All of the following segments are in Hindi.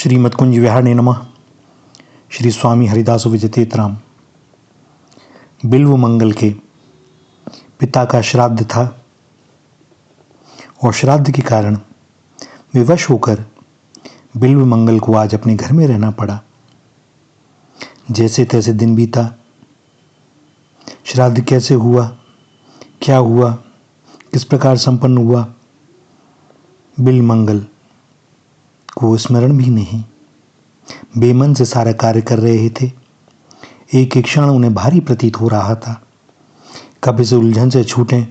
श्रीमद्कुंज विहारणे नमः। श्री स्वामी हरिदास विजयतेतराम। बिल्व मंगल के पिता का श्राद्ध था और श्राद्ध के कारण विवश होकर बिल्व मंगल को आज अपने घर में रहना पड़ा। जैसे तैसे दिन बीता। श्राद्ध कैसे हुआ, क्या हुआ, किस प्रकार संपन्न हुआ, बिल्व मंगल को स्मरण भी नहीं। बेमन से सारा कार्य कर रहे थे। एक एक क्षण उन्हें भारी प्रतीत हो रहा था। कब इस उलझन से छूटें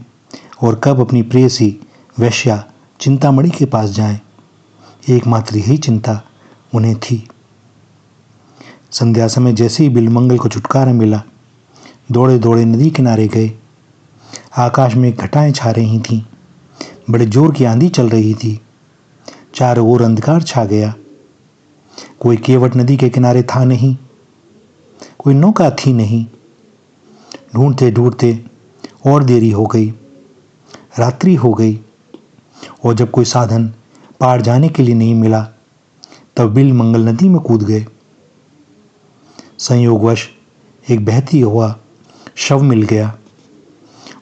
और कब अपनी प्रेयसी वैश्या चिंतामणि के पास जाएं, एकमात्र यही चिंता उन्हें थी। संध्या समय जैसे ही बिल्व मंगल को छुटकारा मिला, दौड़े दौड़े नदी किनारे गए। आकाश में घटाएं छा रही थीं। बड़े जोर की आंधी चल रही थी। चारों ओर अंधकार छा गया। कोई केवट नदी के किनारे था नहीं, कोई नौका थी नहीं। ढूंढते ढूंढते और देरी हो गई, रात्रि हो गई और जब कोई साधन पार जाने के लिए नहीं मिला, तब बिल्व मंगल नदी में कूद गए। संयोगवश एक बहती हुआ शव मिल गया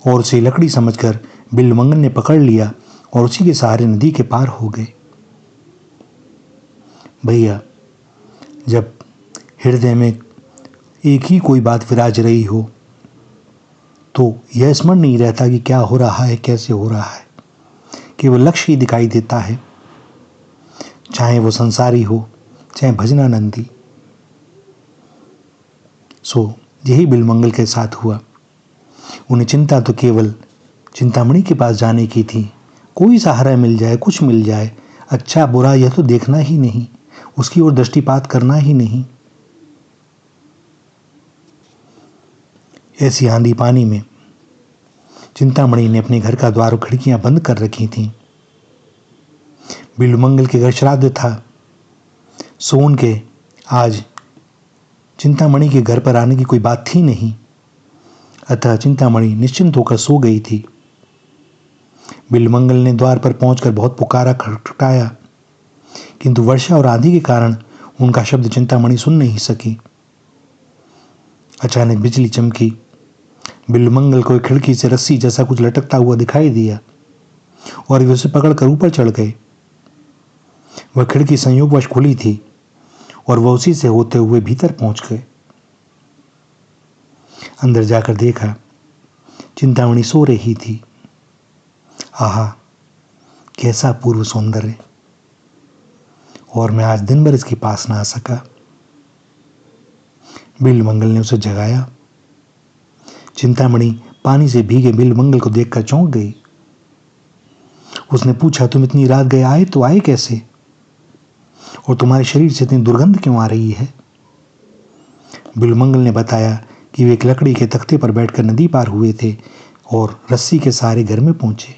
और उसे लकड़ी समझकर बिल्व मंगल ने पकड़ लिया और उसी के सहारे नदी के पार हो गए। भैया, जब हृदय में एक ही कोई बात विराज रही हो तो यह स्मरण नहीं रहता कि क्या हो रहा है, कैसे हो रहा है। केवल लक्ष्य ही दिखाई देता है, चाहे वो संसारी हो, चाहे भजनानंदी। सो यही बिल्व मंगल के साथ हुआ। उन्हें चिंता तो केवल चिंतामणि के पास जाने की थी। कोई सहारा मिल जाए, कुछ मिल जाए, अच्छा बुरा यह तो देखना ही नहीं, उसकी ओर दृष्टिपात करना ही नहीं। ऐसी आंधी पानी में चिंतामणि ने अपने घर का द्वार और खिड़कियां बंद कर रखी थीं। बिल्व मंगल के घर श्राद्ध था। सोन के आज चिंतामणि के घर पर आने की कोई बात थी नहीं। अतः चिंतामणि निश्चिंत होकर सो गई थी। बिल्व मंगल ने द्वार पर पहुंचकर बहुत पुकारा, खटखटाया, किंतु वर्षा और आंधी के कारण उनका शब्द चिंतामणि सुन नहीं सकी। अचानक बिजली चमकी। बिल्व मंगल को एक खिड़की से रस्सी जैसा कुछ लटकता हुआ दिखाई दिया और वे उसे पकड़कर ऊपर चढ़ गए। वह खिड़की संयोगवश खुली थी और वह उसी से होते हुए भीतर पहुंच गए। अंदर जाकर देखा, चिंतामणि सो रही थी। आहा, कैसा पूर्व सौंदर्य! और मैं आज दिन भर इसके पास ना आ सका। बिल्व मंगल ने उसे जगाया। चिंतामणि पानी से भीगे बिल्व मंगल को देखकर चौंक गई। उसने पूछा, तुम इतनी रात गए आए तो आए कैसे, और तुम्हारे शरीर से इतनी दुर्गंध क्यों आ रही है? बिल्व मंगल ने बताया कि वे एक लकड़ी के तख्ते पर बैठकर नदी पार हुए थे और रस्सी के सहारे घर में पहुंचे।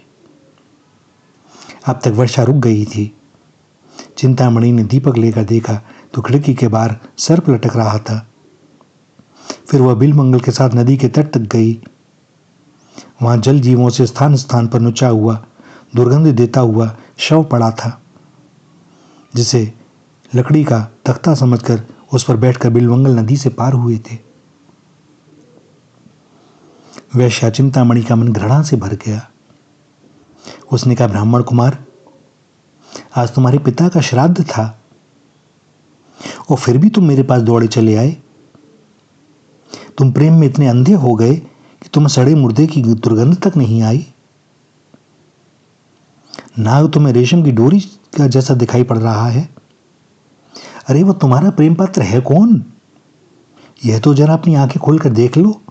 अब तक वर्षा रुक गई थी। चिंतामणि ने दीपक लेकर देखा तो खिड़की के बाहर सर्प लटक रहा था। फिर वह बिल्व मंगल के साथ नदी के तट तक गई। वहां जल जीवों से स्थान स्थान पर नुचा हुआ, दुर्गंध देता हुआ शव पड़ा था, जिसे लकड़ी का तख्ता समझकर उस पर बैठकर बिल्व मंगल नदी से पार हुए थे। वैश्या चिंतामणि का मन घृणा से भर गया। उसने कहा, ब्राह्मण कुमार, आज तुम्हारे पिता का श्राद्ध था और फिर भी तुम मेरे पास दौड़े चले आए। तुम प्रेम में इतने अंधे हो गए कि तुम्हें सड़े मुर्दे की दुर्गंध तक नहीं आई। नाग तुम्हें रेशम की डोरी का जैसा दिखाई पड़ रहा है। अरे वो तुम्हारा प्रेम पात्र है कौन? यह तो जरा अपनी आंखें खोलकर देख लो।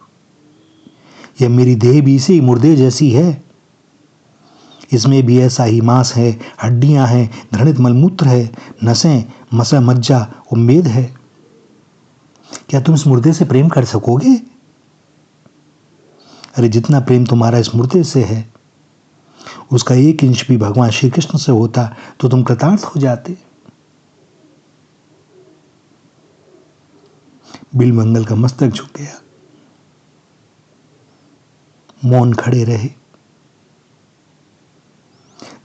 यह मेरी देह भी इसी मुर्दे जैसी है। इसमें भी ऐसा ही मांस है, हड्डियां हैं, घृणित मलमूत्र है, नसें, मसा, मज्जा और मेद है। क्या तुम इस मुर्दे से प्रेम कर सकोगे? अरे जितना प्रेम तुम्हारा इस मुर्दे से है, उसका 1 इंच भी भगवान श्री कृष्ण से होता तो तुम कृतार्थ हो जाते। बिल्व मंगल का मस्तक झुक गया। मौन खड़े रहे।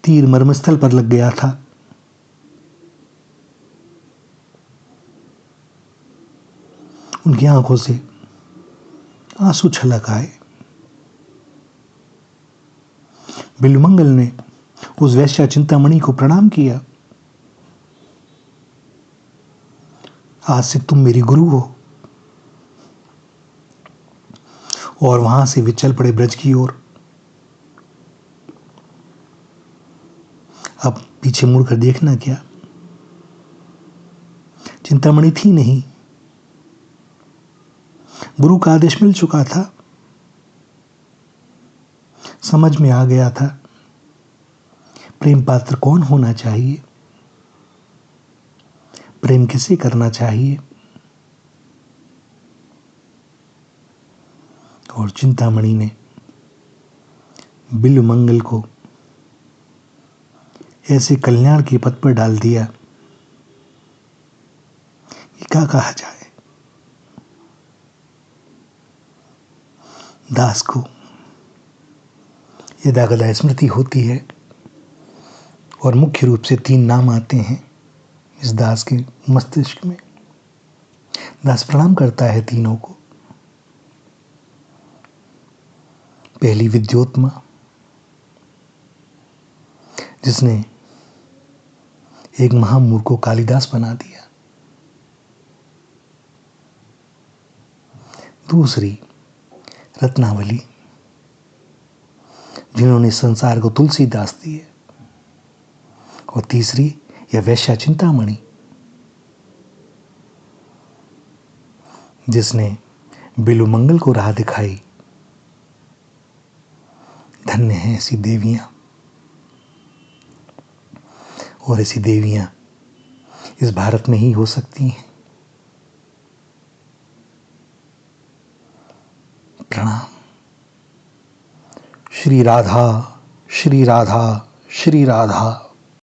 तीर मर्मस्थल पर लग गया था। उनकी आंखों से आंसू छलक आए। बिल्वमंगल ने उस वैश्या चिंतामणि को प्रणाम किया। आज से तुम मेरी गुरु हो। और वहां से वे चल पड़े ब्रज की ओर। अब पीछे मुड़कर देखना क्या, चिंतामणि थी नहीं। गुरु का आदेश मिल चुका था। समझ में आ गया था प्रेम पात्र कौन होना चाहिए, प्रेम किसे करना चाहिए। और चिंतामणि ने बिल्वमंगल को ऐसे कल्याण के पथ पर डाल दिया कि क्या कहा जाए। दास को यदाकदा स्मृति होती है और मुख्य रूप से 3 नाम आते हैं इस दास के मस्तिष्क में। दास प्रणाम करता है तीनों को। पहली विद्योत्मा, जिसने एक महामूर्ख को कालिदास बना दिया। दूसरी रत्नावली, जिन्होंने संसार को तुलसीदास दिए। और तीसरी यह वैश्या चिंतामणि, जिसने बिल्वमंगल को राह दिखाई। धन्य है ऐसी देवियां। और ऐसी देवियां इस भारत में ही हो सकती हैं। प्रणाम। श्री राधा, श्री राधा, श्री राधा।